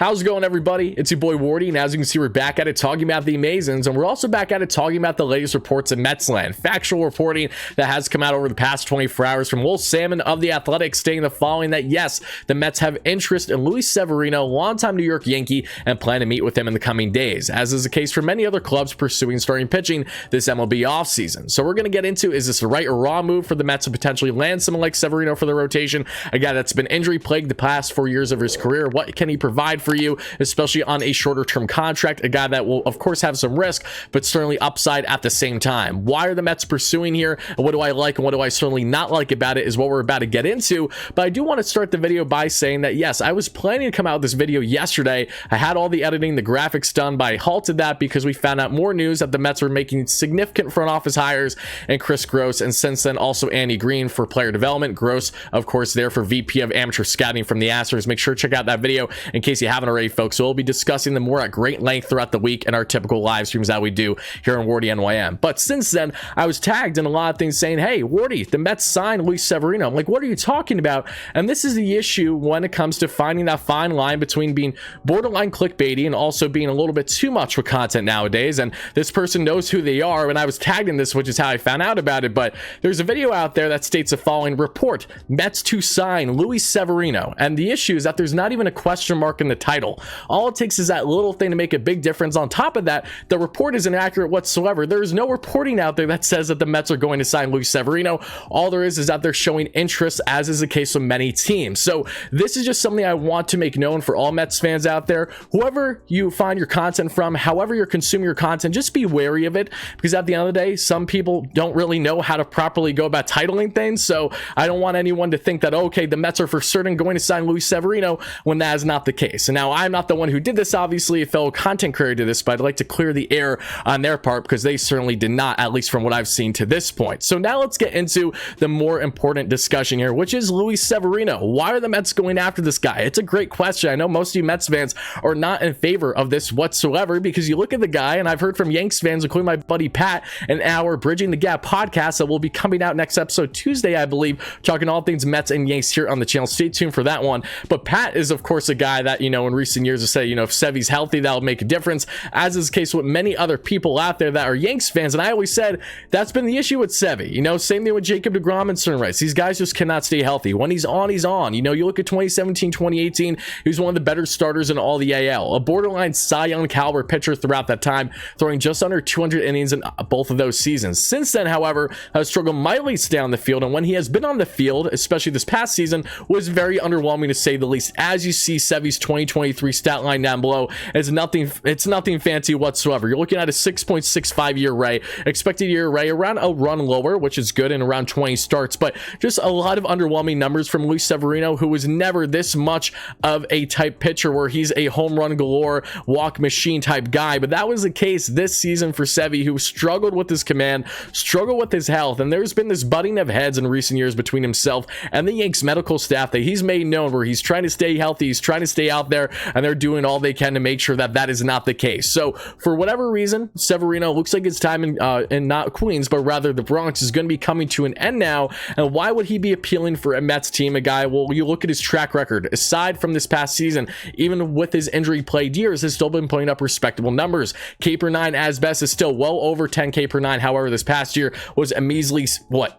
How's it going, everybody? It's your boy Wardy, and as you can see, we're back at it talking about the Amazons, and we're also back at it talking about the latest reports in Metsland. Factual reporting that has come out over the past 24 hours from Will Salmon of The Athletic, stating the following: that yes, the Mets have interest in Luis Severino, longtime New York Yankee, and plan to meet with him in the coming days, as is the case for many other clubs pursuing starting pitching this MLB offseason. So we're going to get into, is this a right or wrong move for the Mets to potentially land someone like Severino for the rotation, a guy that's been injury plagued the past 4 years of his career? What can he provide for you, especially on a shorter term contract, a guy that will of course have some risk but certainly upside at the same time? Why are the Mets pursuing here, and what do I like and what do I certainly not like about it is what we're about to get into. But I do want to start the video by saying that yes, I was planning to come out with this video yesterday. I had all the editing, the graphics done, but I halted that because we found out more news that the Mets were making significant front office hires, and Chris Gross, and since then also Andy Green for player development. Gross of course there for VP of amateur scouting from the Astros. Make sure to check out that video in case you haven't already, folks. So we'll be discussing them more at great length throughout the week in our typical live streams that we do here on WardyNYM. But since then, I was tagged in a lot of things saying, hey, Wardy, the Mets signed Luis Severino. I'm like, what are you talking about? And this is the issue when it comes to finding that fine line between being borderline clickbaity and also being a little bit too much with content nowadays. And this person knows who they are, and I was tagged in this, which is how I found out about it. But there's a video out there that states the following: report, Mets to sign Luis Severino. And the issue is that there's not even a question mark in the title. All it takes is that little thing to make a big difference. On top of that, the report is inaccurate whatsoever. There is no reporting out there that says that the Mets are going to sign Luis Severino. All there is that they're showing interest, as is the case with many teams. So this is just something I want to make known for all Mets fans out there. Whoever you find your content from, however you're consuming your content, just be wary of it, because at the end of the day, some people don't really know how to properly go about titling things. So I don't want anyone to think that, okay, the Mets are for certain going to sign Luis Severino, when that is not the case. And now I'm not the one who did this, obviously a fellow content creator did this, but I'd like to clear the air on their part because they certainly did not, at least from what I've seen to this point. So now let's get into the more important discussion here, which is Luis Severino. Why are the Mets going after this guy? It's a great question. I know most of you Mets fans are not in favor of this whatsoever, because you look at the guy, and I've heard from Yanks fans, including my buddy Pat, in our Bridging the Gap podcast that will be coming out next episode Tuesday, I believe, talking all things Mets and Yanks here on the channel. Stay tuned for that one. But Pat is of course a guy that, in recent years has said, if Sevy's healthy, that'll make a difference, as is the case with many other people out there that are Yanks fans. And I always said that's been the issue with Sevy. Same thing with Jacob deGrom and certain rights. These guys just cannot stay healthy. When he's on, he's on. You look at 2017, 2018, he was one of the better starters in all the AL, a borderline Cy Young caliber pitcher throughout that time, throwing just under 200 innings in both of those seasons. Since then, however, has struggled mightily to stay on the field, and when he has been on the field, especially this past season, was very underwhelming to say the least. As you see, Sevy's 2023 stat line down below is nothing. It's nothing fancy whatsoever. You're looking at a 6.65 ERA, expected ERA around a run lower, which is good, and around 20 starts, but just a lot of underwhelming numbers from Luis Severino, who was never this much of a type pitcher where he's a home run galore, walk machine type guy. But that was the case this season for Sevy, who struggled with his command, struggled with his health, and there's been this butting of heads in recent years between himself and the Yanks medical staff that he's made known, where he's trying to stay healthy, he's trying to stay out there, and they're doing all they can to make sure that that is not the case. So for whatever reason, Severino looks like his time in not Queens, but rather the Bronx, is going to be coming to an end now. And why would he be appealing for a Mets team? A guy, well, you look at his track record, aside from this past season, even with his injury plagued years, has still been putting up respectable numbers. K per 9 as best is still well over 10 K per 9. However, this past year was a measly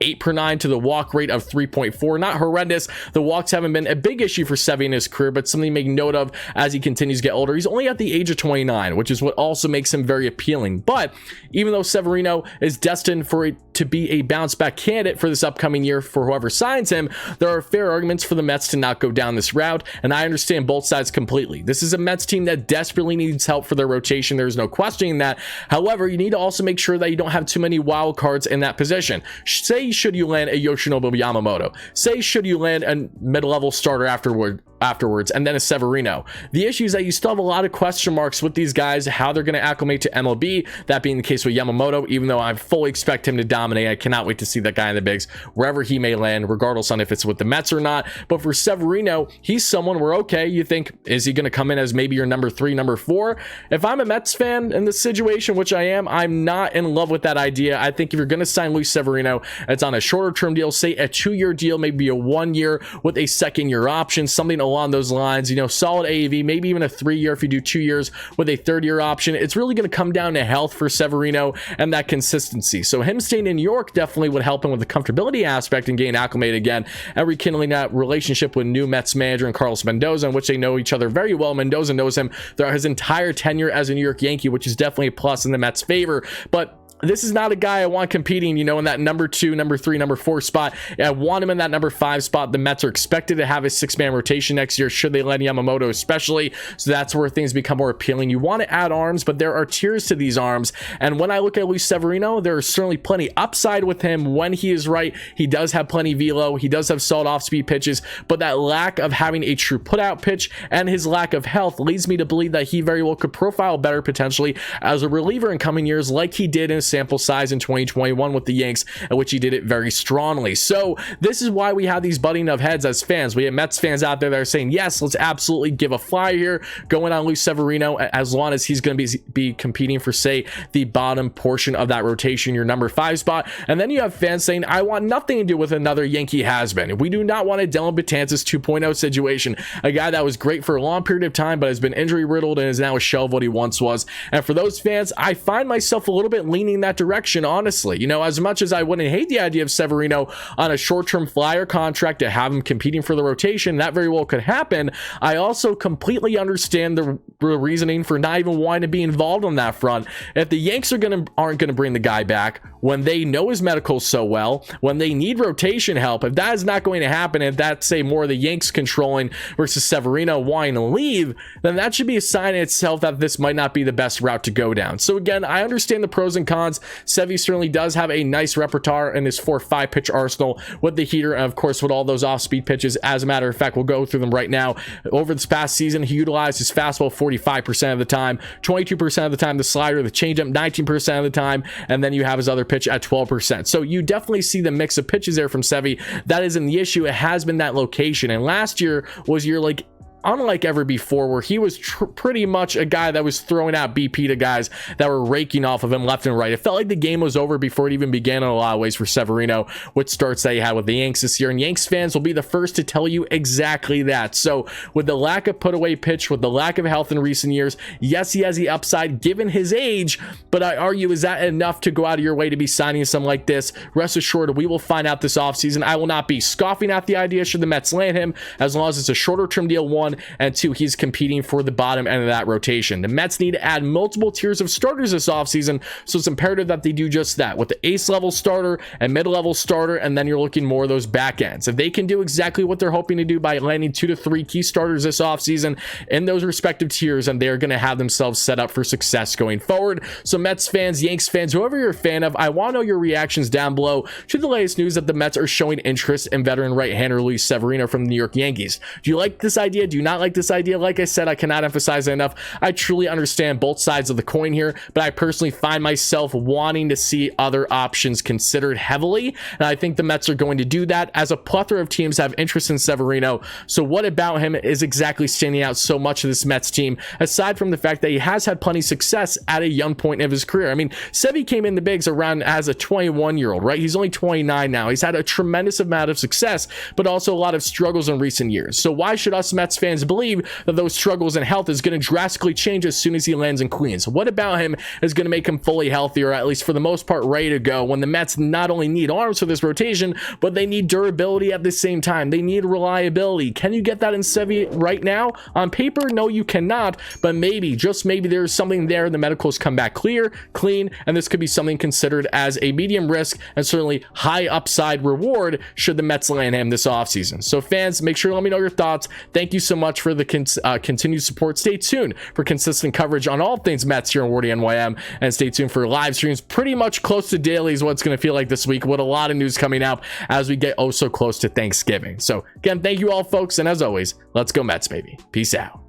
8 per 9 to the walk rate of 3.4. Not horrendous. The walks haven't been a big issue for Sevy in his career, but something to make note of as he continues to get older. He's only at the age of 29, which is what also makes him very appealing. But even though Severino is destined for it to be a bounce back candidate for this upcoming year for whoever signs him, there are fair arguments for the Mets to not go down this route, and I understand both sides completely. This is a Mets team that desperately needs help for their rotation. There's no questioning that. However, you need to also make sure that you don't have too many wild cards in that position. Say, should you land a Yoshinobu Yamamoto? Say, should you land a mid-level starter afterwards, and then a Severino? The issue is that you still have a lot of question marks with these guys, how they're going to acclimate to MLB, that being the case with Yamamoto, even though I fully expect him to dominate dominate. I cannot wait to see that guy in the bigs wherever he may land, regardless on if it's with the Mets or not. But for Severino, he's someone where, okay, you think, is he going to come in as maybe your number 3, number 4? If I'm a Mets fan in this situation, which I am, I'm not in love with that idea. I think if you're going to sign Luis Severino, it's on a shorter term deal, say a 2-year deal, maybe a 1-year with a 2nd-year option, something along those lines, you know, solid AAV, maybe even a 3-year if you do 2 years with a 3rd-year option. It's really going to come down to health for Severino and that consistency. So him staying in New York definitely would help him with the comfortability aspect and getting acclimated again and rekindling that relationship with new Mets manager and Carlos Mendoza, in which they know each other very well. Mendoza knows him throughout his entire tenure as a New York Yankee, which is definitely a plus in the Mets' favor. But this is not a guy I want competing, you know, in that number 2, number 3, number 4 spot. I want him in that number 5 spot. The Mets are expected to have a 6-man rotation next year, should they land Yamamoto especially. So that's where things become more appealing. You want to add arms, but there are tiers to these arms. And when I look at Luis Severino, there is certainly plenty upside with him when he is right. He does have plenty velo. He does have solid off-speed pitches, but that lack of having a true put-out pitch and his lack of health leads me to believe that he very well could profile better potentially as a reliever in coming years, like he did in sample size in 2021 with the Yanks, in which he did it very strongly. So this is why we have these butting of heads as fans. We have Mets fans out there that are saying, yes, let's absolutely give a flyer here going on Luis Severino, as long as he's going to be competing for, say, the bottom portion of that rotation, your number 5 spot. And then you have fans saying, I want nothing to do with another Yankee has-been. We do not want a Dylan Betances 2.0 situation, a guy that was great for a long period of time but has been injury riddled and is now a shell of what he once was. And for those fans, I find myself a little bit leaning that direction, honestly. You know, as much as I wouldn't hate the idea of Severino on a short-term flyer contract to have him competing for the rotation, that very well could happen. I also completely understand the reasoning for not even wanting to be involved on that front. If the Yanks aren't gonna bring the guy back when they know his medical so well, when they need rotation help, if that is not going to happen, and that's, say, more of the Yanks controlling versus Severino wanting to leave, then that should be a sign in itself that this might not be the best route to go down. So again, I understand the pros and cons. Sevy certainly does have a nice repertoire in his 4-5 pitch arsenal with the heater, and of course with all those off-speed pitches. As a matter of fact, we'll go through them right now. Over this past season, he utilized his fastball 45% of the time, 22% of the time the slider, the changeup 19% of the time, and then you have his other pitch at 12%. So you definitely see the mix of pitches there from Sevy. That isn't the issue. It has been that location, and last year was your, like, unlike ever before, where he was pretty much a guy that was throwing out BP to guys that were raking off of him left and right. It felt like the game was over before it even began in a lot of ways for Severino, with starts that he had with the Yanks this year. And Yanks fans will be the first to tell you exactly that. So with the lack of put away pitch, with the lack of health in recent years, yes, he has the upside given his age, but I argue, is that enough to go out of your way to be signing something like this? Rest assured, we will find out this offseason. I will not be scoffing at the idea should the Mets land him, as long as it's a shorter term deal, 1, and 2, he's competing for the bottom end of that rotation. The Mets need to add multiple tiers of starters this offseason, so it's imperative that they do just that, with the ace level starter and mid-level starter, and then you're looking more of those back ends. If they can do exactly what they're hoping to do by landing 2 to 3 key starters this offseason in those respective tiers, and they're going to have themselves set up for success going forward. So Mets fans, Yanks fans, whoever you're a fan of, I want to know your reactions down below to the latest news that the Mets are showing interest in veteran right-hander Luis Severino from the New York Yankees. Do you like this idea? Do you not like this idea? Like I said, I cannot emphasize it enough. I truly understand both sides of the coin here, but I personally find myself wanting to see other options considered heavily, and I think the Mets are going to do that, as a plethora of teams have interest in Severino. So what about him is exactly standing out so much of this Mets team, aside from the fact that he has had plenty of success at a young point of his career? I mean, Sevy came in the bigs around as a 21-year-old, right? He's only 29 now. He's had a tremendous amount of success, but also a lot of struggles in recent years. So why should us Mets fans believe that those struggles and health is going to drastically change as soon as he lands in Queens? What about him is going to make him fully healthy, or at least for the most part ready to go, when the Mets not only need arms for this rotation, but they need durability at the same time? They need reliability. Can you get that in Sevy right now? On paper, no, you cannot, but maybe, just maybe, there's something there. The medicals come back clean, and this could be something considered as a medium risk and certainly high upside reward should the Mets land him this offseason. So fans, make sure to let me know your thoughts. Thank you so much for the continued support. Stay tuned for consistent coverage on all things Mets here on WardyNYM, and stay tuned for live streams pretty much close to daily is what it's going to feel like this week, with a lot of news coming out as we get oh so close to Thanksgiving. So again, thank you all folks, and as always, let's go Mets, baby. Peace out.